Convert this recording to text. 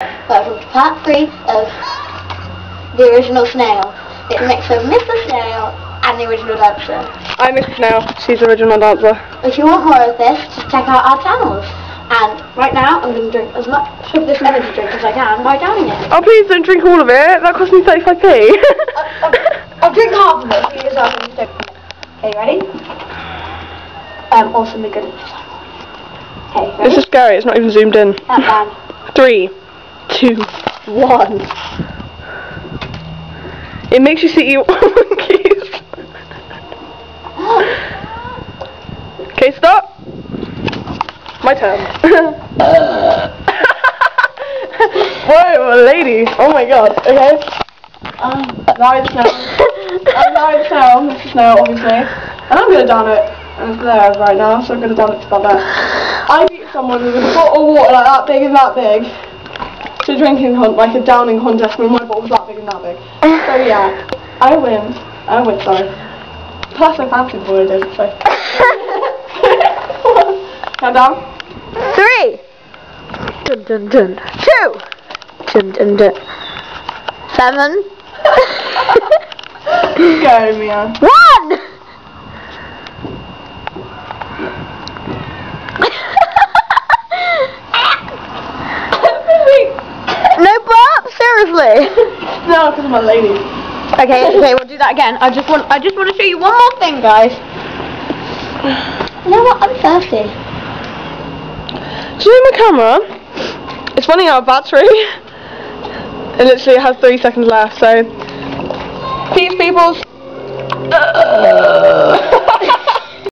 Welcome to part 3 of the original snail. It's a mix of Mr. Snail and the original dancer. I'm Mr. Snail, she's the original dancer. If you want more of this, just check out our channels. And right now, I'm going to drink as much of this energy drink as I can by downing it. Oh, please don't drink all of it. That cost me 35p. I'll drink half of it for you as well. Okay, ready? Awesomely good. Okay, ready? This is scary, it's not even zoomed in. That's fine. 3, 2, 1. It makes you see you monkeys. Okay, stop. My turn. Whoa, lady. Oh my god. Okay. Larry Snail. I'm Larry Snail, Mr. Snail, obviously. And I'm gonna down it. It's there right now, so I'm gonna down it to about there. I beat someone with a bottle of water like that big and that big. To drinking like a downing contest when my bottle was that big and that big. So yeah, I win, sorry. Plus I fancy before I did, so. Count down. 3, dun dun dun. 2, dun dun dun. 7. Go, Mia. 1. No burp, seriously. No, because I'm a lady. Okay, we'll do that again. I just want to show you one more thing, guys. You know what? I'm thirsty. Do you know my camera? It's running out of battery. It literally has 3 seconds left, so peace, peoples.